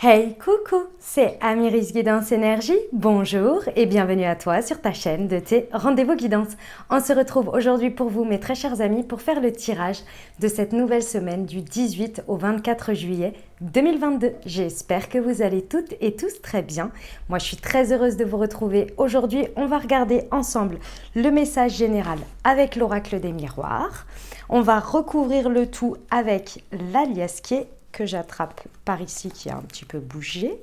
Hey, coucou, c'est Amiris Guidance Énergie. Bonjour et bienvenue à toi sur ta chaîne de tes rendez-vous guidance. On se retrouve aujourd'hui pour vous, mes très chers amis, pour faire le tirage de cette nouvelle semaine du 18 au 24 juillet 2022. J'espère que vous allez toutes et tous très bien. Moi, je suis très heureuse de vous retrouver. Aujourd'hui, on va regarder ensemble le message général avec l'oracle des miroirs. On va recouvrir le tout avec l'alias que j'attrape par ici qui a un petit peu bougé.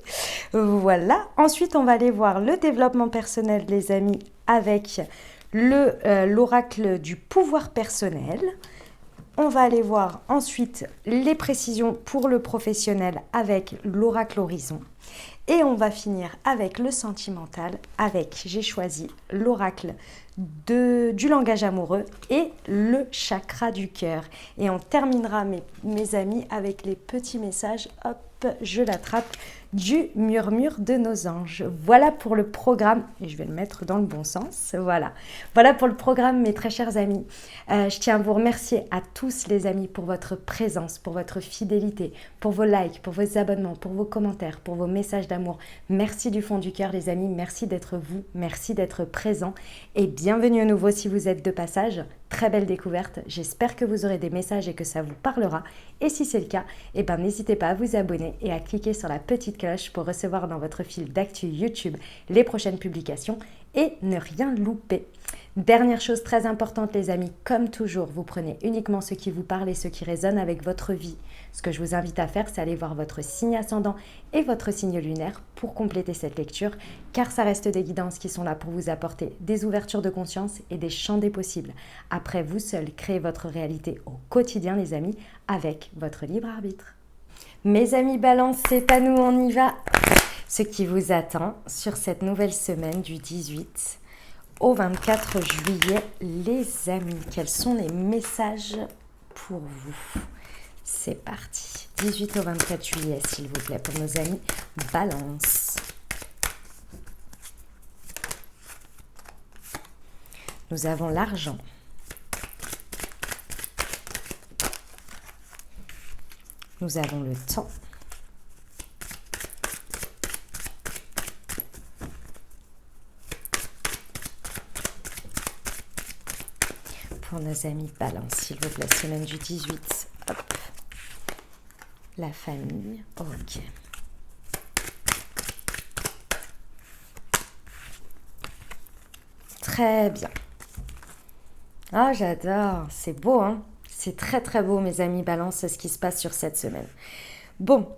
Voilà. Ensuite, on va aller voir le développement personnel, les amis, avec l'oracle du pouvoir personnel. On va aller voir ensuite les précisions pour le professionnel avec l'oracle horizon. Et on va finir avec le sentimental avec, j'ai choisi l'oracle du langage amoureux et le chakra du cœur. Et on terminera, mes amis, avec les petits messages, hop, je l'attrape, du murmure de nos anges. Voilà pour le programme, et je vais le mettre dans le bon sens, voilà. Voilà pour le programme, mes très chers amis. Je tiens à vous remercier à tous les amis pour votre présence, pour votre fidélité, pour vos likes, pour vos abonnements, pour vos commentaires, pour vos messages d'amour. Merci du fond du cœur, les amis. Merci d'être vous, merci d'être présents. Et bienvenue à nouveau si vous êtes de passage. Très belle découverte. J'espère que vous aurez des messages et que ça vous parlera. Et si c'est le cas, eh ben, n'hésitez pas à vous abonner et à cliquer sur la petite cloche pour recevoir dans votre fil d'actu YouTube les prochaines publications et ne rien louper. Dernière chose très importante, les amis, comme toujours, vous prenez uniquement ce qui vous parle et ce qui résonne avec votre vie. Ce que je vous invite à faire, c'est aller voir votre signe ascendant et votre signe lunaire pour compléter cette lecture, car ça reste des guidances qui sont là pour vous apporter des ouvertures de conscience et des champs des possibles. Après, vous seul créez votre réalité au quotidien, les amis, avec votre libre arbitre. Mes amis Balance, c'est à nous, on y va. Ce qui vous attend sur cette nouvelle semaine du 18 au 24 juillet, les amis. Quels sont les messages pour vous? C'est parti. 18 au 24 juillet, s'il vous plaît, pour nos amis Balance. Nous avons l'argent. Nous avons le temps. Pour nos amis Balance, s'il vous plaît, semaine du 18. Hop. La famille. Ok. Très bien. Ah, j'adore. C'est beau, hein? C'est très, très beau, mes amis Balance, ce qui se passe sur cette semaine. Bon.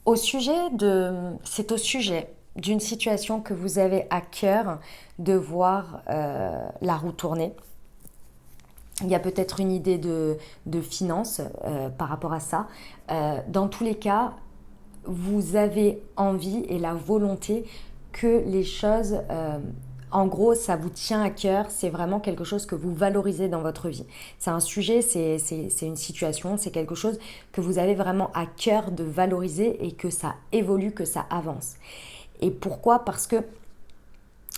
C'est au sujet d'une situation que vous avez à cœur de voir la roue tourner. Il y a peut-être une idée de finance par rapport à ça. Dans tous les cas, vous avez envie et la volonté que les choses, en gros, ça vous tient à cœur. C'est vraiment quelque chose que vous valorisez dans votre vie. C'est un sujet, c'est une situation, c'est quelque chose que vous avez vraiment à cœur de valoriser et que ça évolue, que ça avance. Et pourquoi? Parce que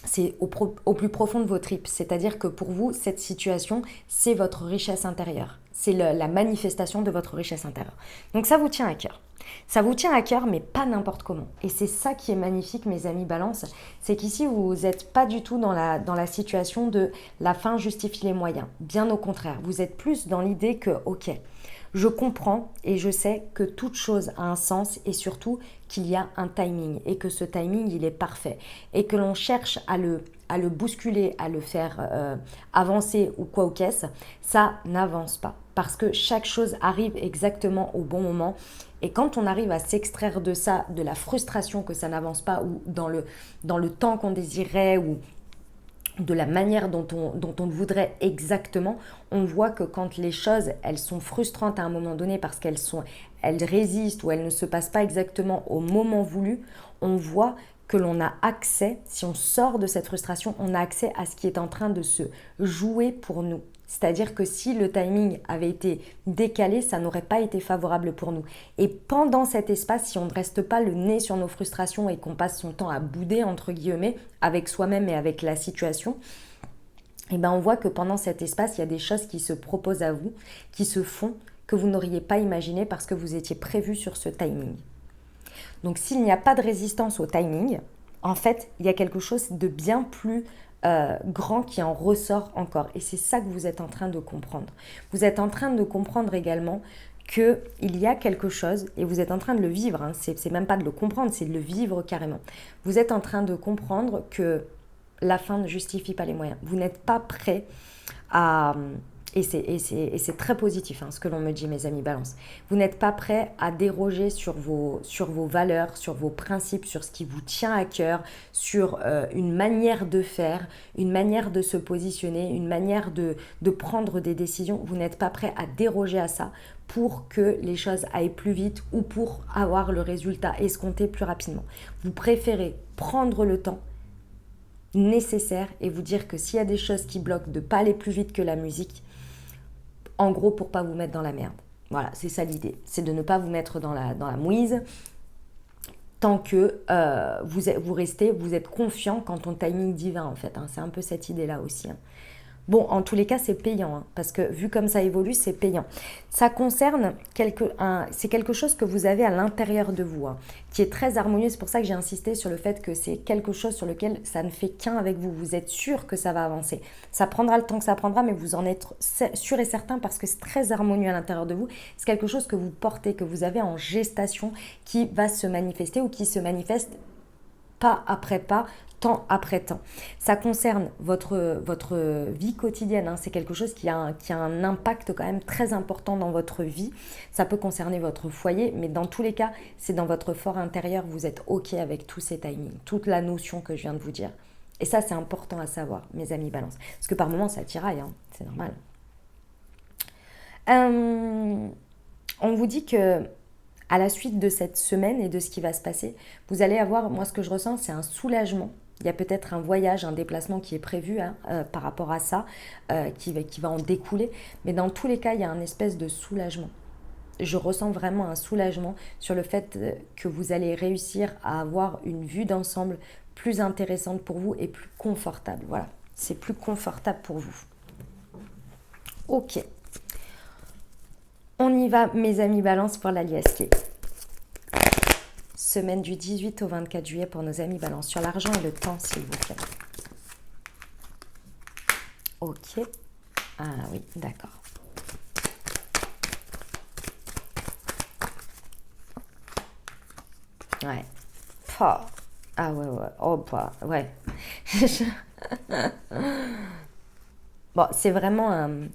c'est au plus profond de vos tripes. C'est-à-dire que pour vous, cette situation, c'est votre richesse intérieure. C'est la manifestation de votre richesse intérieure. Donc ça vous tient à cœur. Ça vous tient à cœur, mais pas n'importe comment. Et c'est ça qui est magnifique, mes amis Balance. C'est qu'ici, vous n'êtes pas du tout dans la situation de la fin justifie les moyens. Bien au contraire, vous êtes plus dans l'idée que, ok, je comprends et je sais que toute chose a un sens et surtout qu'il y a un timing et que ce timing, il est parfait et que l'on cherche à le bousculer, à le faire avancer ou quoi ou qu'est-ce, ça n'avance pas parce que chaque chose arrive exactement au bon moment. Et quand on arrive à s'extraire de ça, de la frustration que ça n'avance pas ou dans le temps qu'on désirait ou de la manière dont on le voudrait exactement, on voit que quand les choses, elles sont frustrantes à un moment donné parce elles résistent ou elles ne se passent pas exactement au moment voulu, on voit que l'on a accès, si on sort de cette frustration, on a accès à ce qui est en train de se jouer pour nous. C'est-à-dire que si le timing avait été décalé, ça n'aurait pas été favorable pour nous. Et pendant cet espace, si on ne reste pas le nez sur nos frustrations et qu'on passe son temps à bouder, entre guillemets, avec soi-même et avec la situation, eh ben on voit que pendant cet espace, il y a des choses qui se proposent à vous, qui se font, que vous n'auriez pas imaginé parce que vous étiez prévu sur ce timing. Donc s'il n'y a pas de résistance au timing, en fait, il y a quelque chose de bien plus grand qui en ressort encore. Et c'est ça que vous êtes en train de comprendre. Vous êtes en train de comprendre également qu'il y a quelque chose, et vous êtes en train de le vivre, hein, c'est même pas de le comprendre, c'est de le vivre carrément. Vous êtes en train de comprendre que la fin ne justifie pas les moyens. Vous n'êtes pas prêt à... Et c'est très positif, hein, ce que l'on me dit, mes amis balance. Vous n'êtes pas prêt à déroger sur vos valeurs, sur vos principes, sur ce qui vous tient à cœur, sur une manière de faire, une manière de se positionner, une manière de prendre des décisions. Vous n'êtes pas prêt à déroger à ça pour que les choses aillent plus vite ou pour avoir le résultat escompté plus rapidement. Vous préférez prendre le temps nécessaire et vous dire que s'il y a des choses qui bloquent de ne pas aller plus vite que la musique, en gros pour pas vous mettre dans la merde. Voilà, c'est ça l'idée, c'est de ne pas vous mettre dans la mouise tant que vous êtes confiant quant au timing divin en fait, hein. C'est un peu cette idée-là aussi, hein. Bon, en tous les cas, c'est payant, hein, parce que vu comme ça évolue, c'est payant. Ça concerne c'est quelque chose que vous avez à l'intérieur de vous, hein, qui est très harmonieux. C'est pour ça que j'ai insisté sur le fait que c'est quelque chose sur lequel ça ne fait qu'un avec vous. Vous êtes sûr que ça va avancer. Ça prendra le temps que ça prendra, mais vous en êtes sûr et certain parce que c'est très harmonieux à l'intérieur de vous. C'est quelque chose que vous portez, que vous avez en gestation, qui va se manifester ou qui se manifeste pas après pas, temps après temps. Ça concerne votre vie quotidienne, hein. C'est quelque chose qui a un impact quand même très important dans votre vie. Ça peut concerner votre foyer, mais dans tous les cas, c'est dans votre fort intérieur, vous êtes OK avec tous ces timings, toute la notion que je viens de vous dire. Et ça, c'est important à savoir, mes amis balance. Parce que par moments, ça tiraille, hein. C'est normal. On vous dit que à la suite de cette semaine et de ce qui va se passer, vous allez avoir, moi ce que je ressens, c'est un soulagement. Il y a peut-être un voyage, un déplacement qui est prévu, hein, par rapport à ça, qui va en découler. Mais dans tous les cas, il y a un espèce de soulagement. Je ressens vraiment un soulagement sur le fait que vous allez réussir à avoir une vue d'ensemble plus intéressante pour vous et plus confortable. Voilà, c'est plus confortable pour vous. Ok. On y va, mes amis balance, pour l'alias clé. Semaine du 18 au 24 juillet pour nos amis balance. Sur l'argent et le temps, s'il vous plaît. Ok. Ah oui, d'accord. Ouais. Oh. Ah ouais, ouais. Oh, bah, ouais. Bon, c'est vraiment un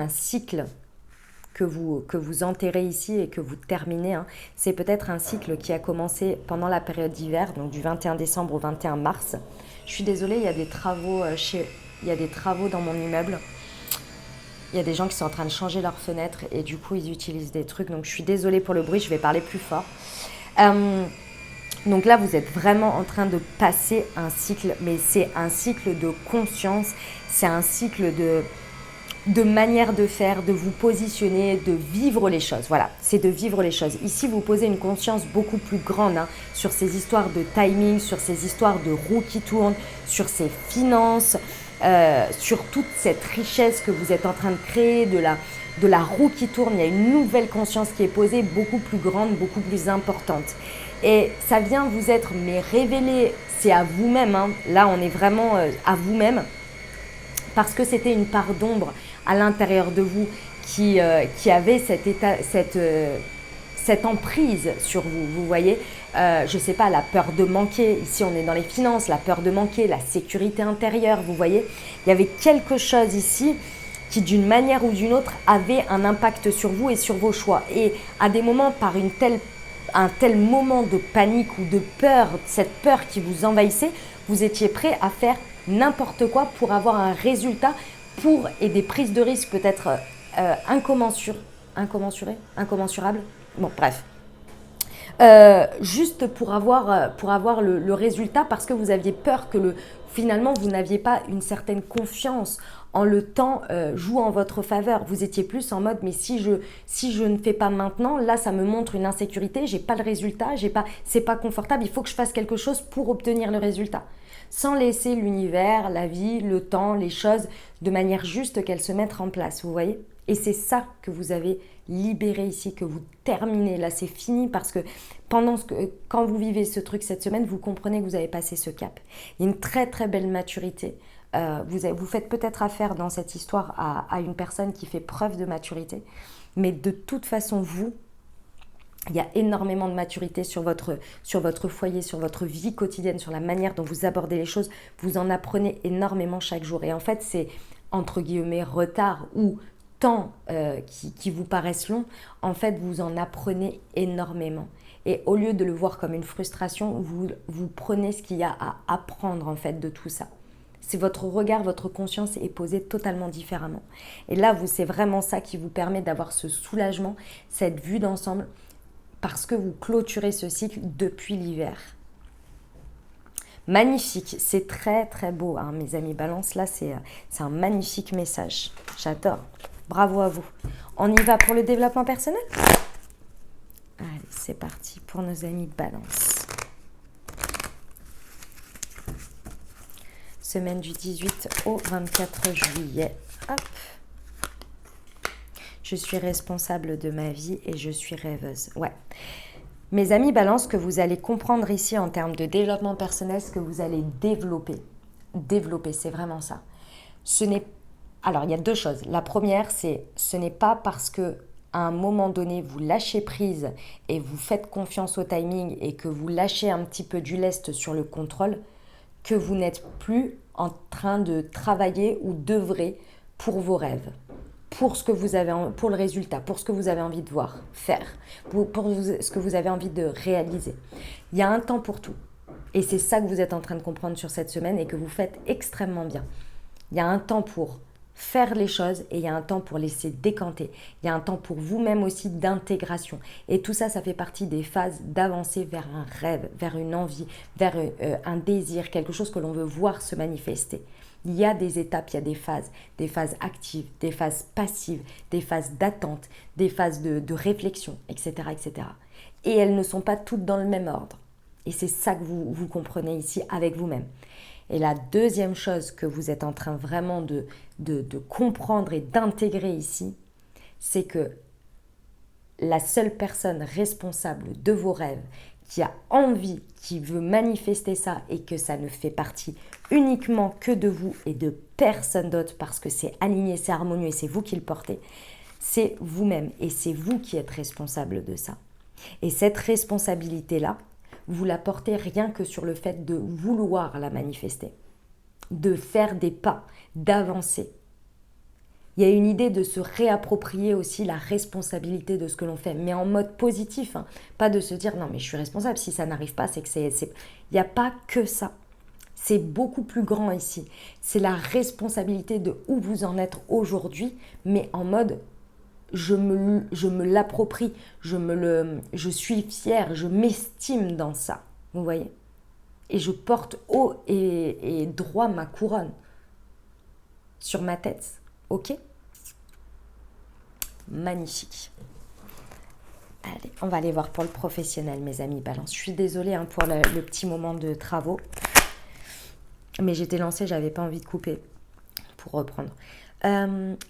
cycle que vous enterrez ici et que vous terminez, hein. C'est peut-être un cycle qui a commencé pendant la période d'hiver, donc du 21 décembre au 21 mars. Je suis désolée, il y a des travaux dans mon immeuble. Il y a des gens qui sont en train de changer leurs fenêtres et du coup, ils utilisent des trucs. Donc, je suis désolée pour le bruit, je vais parler plus fort. Donc là, vous êtes vraiment en train de passer un cycle, mais c'est un cycle de conscience, c'est un cycle de manière de faire, de vous positionner, de vivre les choses. Voilà, c'est de vivre les choses. Ici, vous posez une conscience beaucoup plus grande, hein, sur ces histoires de timing, sur ces histoires de roues qui tournent, sur ces finances, sur toute cette richesse que vous êtes en train de créer, de la roue qui tourne. Il y a une nouvelle conscience qui est posée, beaucoup plus grande, beaucoup plus importante. Et ça vient vous être révélé, c'est à vous-même, hein. Là, on est vraiment à vous-même. Parce que c'était une part d'ombre à l'intérieur de vous qui avait cette emprise sur vous, vous voyez. Je ne sais pas, la peur de manquer, ici on est dans les finances, la peur de manquer, la sécurité intérieure, vous voyez. Il y avait quelque chose ici qui d'une manière ou d'une autre avait un impact sur vous et sur vos choix. Et à des moments, par un tel moment de panique ou de peur, cette peur qui vous envahissait, vous étiez prêt à faire n'importe quoi pour avoir un résultat et des prises de risque peut-être incommensurables. Bon, bref. Juste pour avoir le résultat parce que vous aviez peur que finalement vous n'aviez pas une certaine confiance en le temps joue en votre faveur. Vous étiez plus en mode mais si je ne fais pas maintenant, là ça me montre une insécurité, j'ai pas le résultat, c'est pas confortable, il faut que je fasse quelque chose pour obtenir le résultat. Sans laisser l'univers, la vie, le temps, les choses de manière juste qu'elles se mettent en place, vous voyez. Et c'est ça que vous avez libéré ici, que vous terminez. Là, c'est fini parce que quand vous vivez ce truc cette semaine, vous comprenez que vous avez passé ce cap. Il y a une très très belle maturité. Vous faites peut-être affaire dans cette histoire à une personne qui fait preuve de maturité. Mais de toute façon, il y a énormément de maturité sur votre foyer, sur votre vie quotidienne, sur la manière dont vous abordez les choses. Vous en apprenez énormément chaque jour. Et en fait, c'est entre guillemets retard ou temps qui vous paraissent longs. En fait, vous en apprenez énormément. Et au lieu de le voir comme une frustration, vous prenez ce qu'il y a à apprendre en fait de tout ça. C'est votre regard, votre conscience est posée totalement différemment. Et là, c'est vraiment ça qui vous permet d'avoir ce soulagement, cette vue d'ensemble, parce que vous clôturez ce cycle depuis l'hiver. Magnifique, c'est très très beau, hein, mes amis Balance. Là, c'est un magnifique message. J'adore. Bravo à vous. On y va pour le développement personnel ? Allez, c'est parti pour nos amis Balance. Semaine du 18 au 24 juillet. Hop. Je suis responsable de ma vie et je suis rêveuse. Ouais. Mes amis Balance, que vous allez comprendre ici en termes de développement personnel, ce que vous allez développer. Développer, c'est vraiment ça. Alors, il y a deux choses. La première, ce n'est pas parce que à un moment donné, vous lâchez prise et vous faites confiance au timing et que vous lâchez un petit peu du lest sur le contrôle que vous n'êtes plus en train de travailler ou d'œuvrer pour vos rêves, pour le résultat, pour ce que vous avez envie de voir, faire, pour ce que vous avez envie de réaliser. Il y a un temps pour tout. Et c'est ça que vous êtes en train de comprendre sur cette semaine et que vous faites extrêmement bien. Il y a un temps pour faire les choses et il y a un temps pour laisser décanter. Il y a un temps pour vous-même aussi d'intégration. Et tout ça, ça fait partie des phases d'avancer vers un rêve, vers une envie, vers un désir, quelque chose que l'on veut voir se manifester. Il y a des étapes, il y a des phases actives, des phases passives, des phases d'attente, des phases de réflexion, etc., etc. Et elles ne sont pas toutes dans le même ordre. Et c'est ça que vous comprenez ici avec vous-même. Et la deuxième chose que vous êtes en train vraiment de comprendre et d'intégrer ici, c'est que la seule personne responsable de vos rêves, qui a envie, qui veut manifester ça et que ça ne fait partie uniquement que de vous et de personne d'autre parce que c'est aligné, c'est harmonieux et c'est vous qui le portez, c'est vous-même et c'est vous qui êtes responsable de ça. Et cette responsabilité-là, vous la portez rien que sur le fait de vouloir la manifester, de faire des pas, d'avancer. Il y a une idée de se réapproprier aussi la responsabilité de ce que l'on fait, mais en mode positif, hein. Pas de se dire non mais je suis responsable, si ça n'arrive pas, c'est que c'est... Il n'y a pas que ça. C'est beaucoup plus grand ici. C'est la responsabilité de où vous en êtes aujourd'hui, mais en mode je me l'approprie, je suis fière, je m'estime dans ça, vous voyez. Et je porte haut et droit ma couronne sur ma tête, ok? Magnifique. Allez, on va aller voir pour le professionnel, mes amis Balance. Je suis désolée hein, pour le petit moment de travaux, mais j'étais lancée, j'avais pas envie de couper pour reprendre.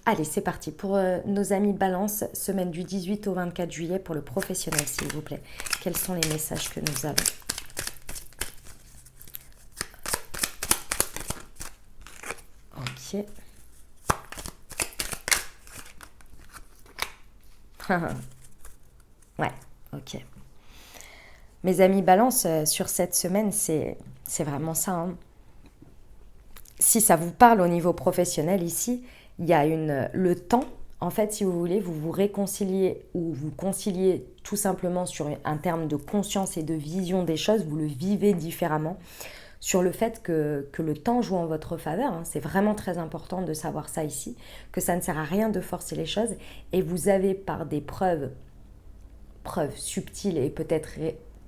Allez, c'est parti pour nos amis Balance, semaine du 18 au 24 juillet pour le professionnel, s'il vous plaît. Quels sont les messages que nous avons? Ok. Ouais, ok. Mes amis Balance, sur cette semaine, c'est vraiment ça, hein. Si ça vous parle au niveau professionnel ici, il y a le temps, en fait, si vous voulez, vous vous réconciliez ou vous conciliez tout simplement sur un terme de conscience et de vision des choses, vous le vivez différemment, sur le fait que le temps joue en votre faveur, hein. C'est vraiment très important de savoir ça ici, que ça ne sert à rien de forcer les choses, et vous avez par des preuves subtiles et peut-être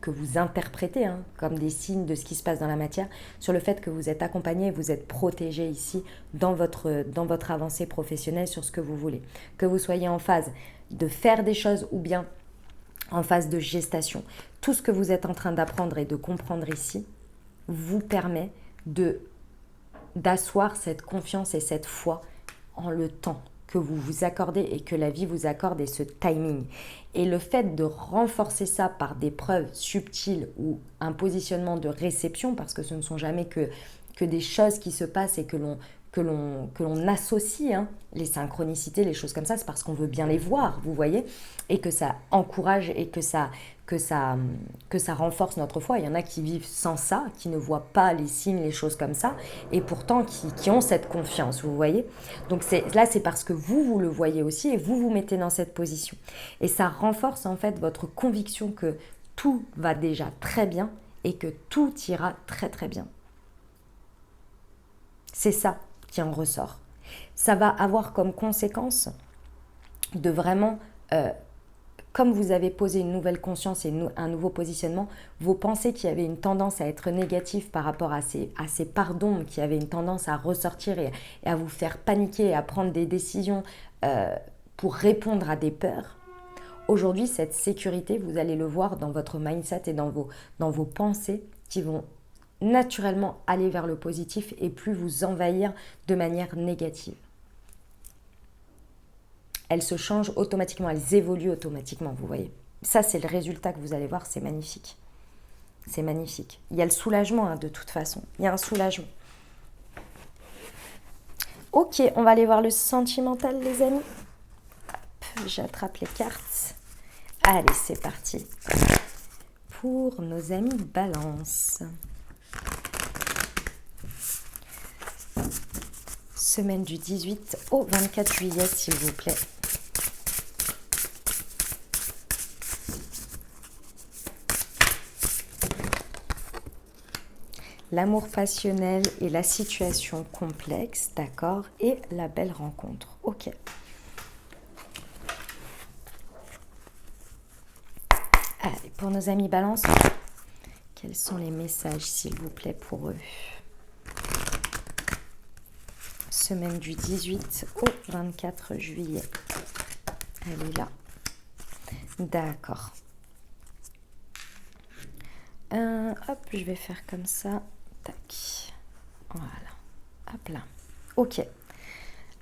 que vous interprétez hein, comme des signes de ce qui se passe dans la matière, sur le fait que vous êtes accompagné, vous êtes protégé ici dans votre avancée professionnelle sur ce que vous voulez. Que vous soyez en phase de faire des choses ou bien en phase de gestation. Tout ce que vous êtes en train d'apprendre et de comprendre ici vous permet d'asseoir cette confiance et cette foi en le temps. que vous vous accordez et que la vie vous accorde et ce timing. Et le fait de renforcer ça par des preuves subtiles ou un positionnement de réception, parce que ce ne sont jamais que des choses qui se passent et que l'on associe, hein, les synchronicités, les choses comme ça, c'est parce qu'on veut bien les voir, vous voyez, et que ça encourage et que ça renforce notre foi. Il y en a qui vivent sans ça, qui ne voient pas les signes, les choses comme ça, et pourtant qui ont cette confiance, vous voyez. Donc là, c'est parce que vous le voyez aussi et vous vous mettez dans cette position. Et ça renforce en fait votre conviction que tout va déjà très bien et que tout ira très très bien. C'est ça qui en ressort. Ça va avoir comme conséquence de vraiment, comme vous avez posé une nouvelle conscience et un nouveau positionnement, vos pensées qui avaient une tendance à être négatives par rapport à ces parts d'ombre qui avaient une tendance à ressortir et à vous faire paniquer et à prendre des décisions pour répondre à des peurs. Aujourd'hui, cette sécurité, vous allez le voir dans votre mindset et dans vos pensées qui vont naturellement aller vers le positif et plus vous envahir de manière négative. Elles se changent automatiquement, elles évoluent automatiquement, vous voyez. Ça, c'est le résultat que vous allez voir, c'est magnifique. C'est magnifique. Il y a le soulagement, hein, de toute façon. Il y a un soulagement. Ok, on va aller voir le sentimental, les amis. Hop, j'attrape les cartes. Allez, c'est parti. Pour nos amis Balance. Semaine du 18 au 24 juillet, s'il vous plaît. L'amour passionnel et la situation complexe, d'accord, et la belle rencontre. Ok. Allez, pour nos amis Balance, quels sont les messages, s'il vous plaît, pour eux? Semaine du 18 au 24 juillet. Elle est là. D'accord. Hop, je vais faire comme ça. Tac. Voilà. Hop là. Ok.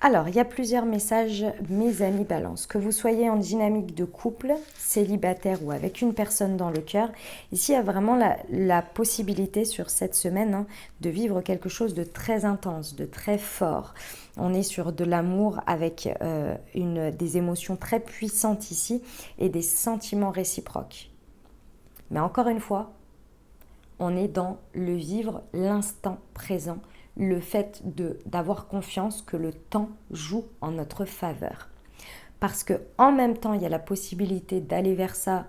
Alors, il y a plusieurs messages, mes amis Balance. Que vous soyez en dynamique de couple, célibataire ou avec une personne dans le cœur, ici, il y a vraiment la possibilité sur cette semaine, hein, de vivre quelque chose de très intense, de très fort. On est sur de l'amour avec des émotions très puissantes ici et des sentiments réciproques. Mais encore une fois, on est dans le vivre, l'instant présent, le fait d'avoir confiance que le temps joue en notre faveur. Parce que en même temps, il y a la possibilité d'aller vers ça,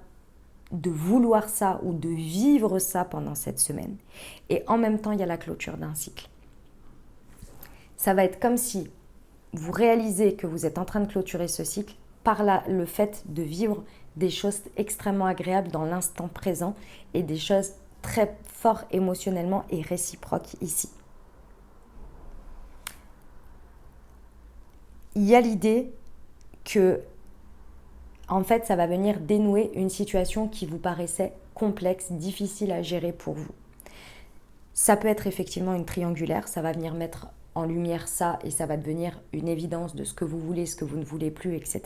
de vouloir ça ou de vivre ça pendant cette semaine. Et en même temps, il y a la clôture d'un cycle. Ça va être comme si vous réalisez que vous êtes en train de clôturer ce cycle par le fait de vivre des choses extrêmement agréables dans l'instant présent et des choses très fortes émotionnellement et réciproques ici. Il y a l'idée que, en fait, ça va venir dénouer une situation qui vous paraissait complexe, difficile à gérer pour vous. Ça peut être effectivement une triangulaire, ça va venir mettre en lumière ça et ça va devenir une évidence de ce que vous voulez, ce que vous ne voulez plus, etc.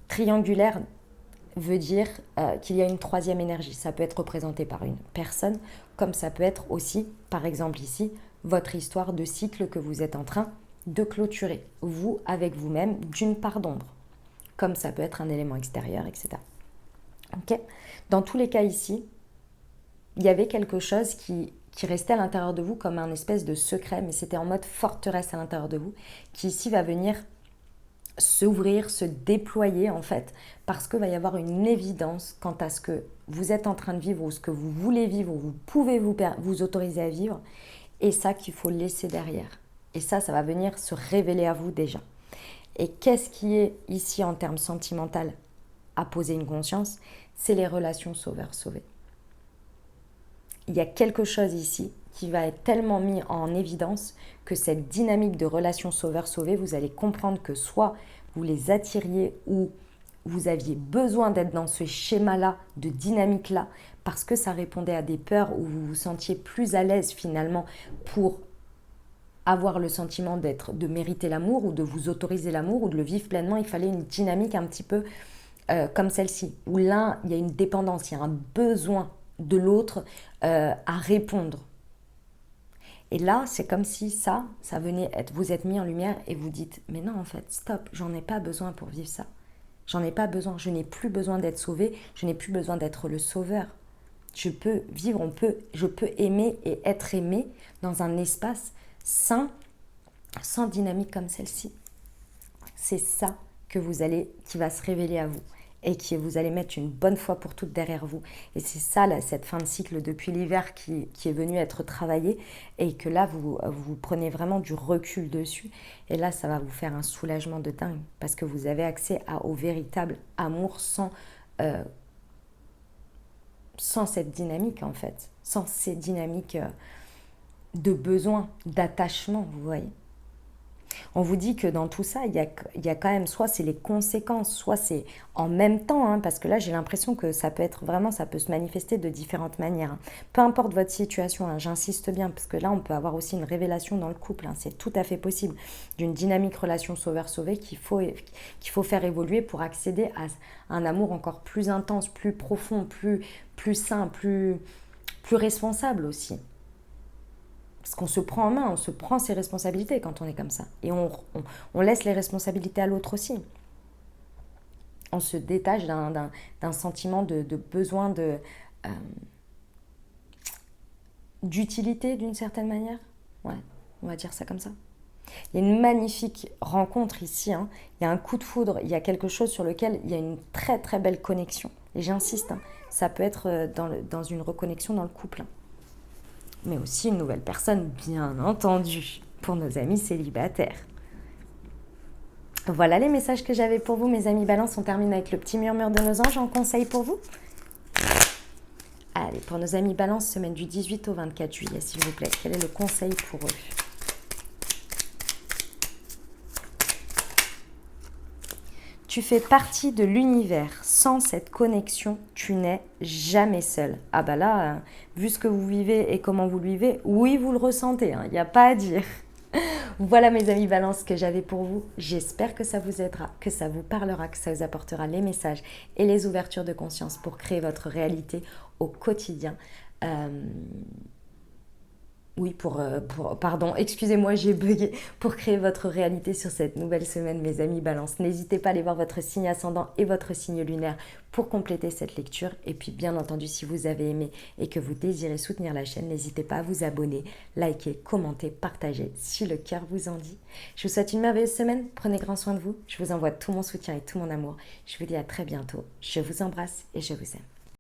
Triangulaire veut dire qu'il y a une troisième énergie. Ça peut être représenté par une personne, comme ça peut être aussi, par exemple ici, votre histoire de cycle que vous êtes en train de clôturer, vous avec vous-même, d'une part d'ombre. Comme ça peut être un élément extérieur, etc. Okay. Dans tous les cas ici, il y avait quelque chose qui restait à l'intérieur de vous comme un espèce de secret, mais c'était en mode forteresse à l'intérieur de vous, qui ici va venir s'ouvrir, se déployer en fait, parce qu'il va y avoir une évidence quant à ce que vous êtes en train de vivre ou ce que vous voulez vivre ou vous pouvez vous autoriser à vivre, et ça qu'il faut laisser derrière. Et ça va venir se révéler à vous déjà. Et qu'est-ce qui est ici en termes sentimental à poser une conscience? C'est les relations sauveur-sauvé. Il y a quelque chose ici qui va être tellement mis en évidence que cette dynamique de relations sauveur-sauvé, vous allez comprendre que soit vous les attiriez ou vous aviez besoin d'être dans ce schéma-là, de dynamique-là, parce que ça répondait à des peurs où vous vous sentiez plus à l'aise finalement pour avoir le sentiment de mériter l'amour ou de vous autoriser l'amour ou de le vivre pleinement, il fallait une dynamique un petit peu comme celle-ci, où là, il y a une dépendance, il y a un besoin de l'autre à répondre. Et là, c'est comme si ça venait être, vous êtes mis en lumière et vous dites, mais non, en fait, stop, j'en ai pas besoin pour vivre ça. J'en ai pas besoin, je n'ai plus besoin d'être sauvé, je n'ai plus besoin d'être le sauveur. Je peux vivre, je peux aimer et être aimé dans un espace sain, sans dynamique comme celle-ci. C'est ça qui va se révéler à vous et que vous allez mettre une bonne fois pour toutes derrière vous. Et c'est ça, là, cette fin de cycle depuis l'hiver qui est venue être travaillée et que là, vous prenez vraiment du recul dessus. Et là, ça va vous faire un soulagement de dingue parce que vous avez accès au véritable amour sans cette dynamique, en fait. Sans ces dynamiques de besoin, d'attachement, vous voyez. On vous dit que dans tout ça, il y a quand même, soit c'est les conséquences, soit c'est en même temps, hein, parce que là j'ai l'impression que ça peut être vraiment, ça peut se manifester de différentes manières. Hein. Peu importe votre situation, hein, j'insiste bien, parce que là on peut avoir aussi une révélation dans le couple, hein, c'est tout à fait possible, d'une dynamique relation sauveur-sauvé qu'il faut faire évoluer pour accéder à un amour encore plus intense, plus profond, plus sain, plus responsable aussi. Parce qu'on se prend en main, on se prend ses responsabilités quand on est comme ça. Et on laisse les responsabilités à l'autre aussi. On se détache d'un sentiment de besoin d'utilité d'une certaine manière. Ouais, on va dire ça comme ça. Il y a une magnifique rencontre ici. Hein. Il y a un coup de foudre, il y a quelque chose sur lequel il y a une très très belle connexion. Et j'insiste, hein, ça peut être dans une reconnexion dans le couple. Hein. Mais aussi une nouvelle personne, bien entendu, pour nos amis célibataires. Voilà les messages que j'avais pour vous, mes amis Balance. On termine avec le petit murmure de nos anges en conseil pour vous. Allez, pour nos amis Balance, semaine du 18 au 24 juillet, s'il vous plaît. Quel est le conseil pour eux ? Tu fais partie de l'univers. Sans cette connexion, tu n'es jamais seul. Ah bah là, vu ce que vous vivez et comment vous le vivez, oui, vous le ressentez, il n'y a pas à dire. Voilà mes amis Balance que j'avais pour vous. J'espère que ça vous aidera, que ça vous parlera, que ça vous apportera les messages et les ouvertures de conscience pour créer votre réalité au quotidien. Oui, pardon, excusez-moi, j'ai bugué. Pour créer votre réalité sur cette nouvelle semaine, mes amis Balance, n'hésitez pas à aller voir votre signe ascendant et votre signe lunaire pour compléter cette lecture. Et puis, bien entendu, si vous avez aimé et que vous désirez soutenir la chaîne, n'hésitez pas à vous abonner, liker, commenter, partager si le cœur vous en dit. Je vous souhaite une merveilleuse semaine. Prenez grand soin de vous. Je vous envoie tout mon soutien et tout mon amour. Je vous dis à très bientôt. Je vous embrasse et je vous aime.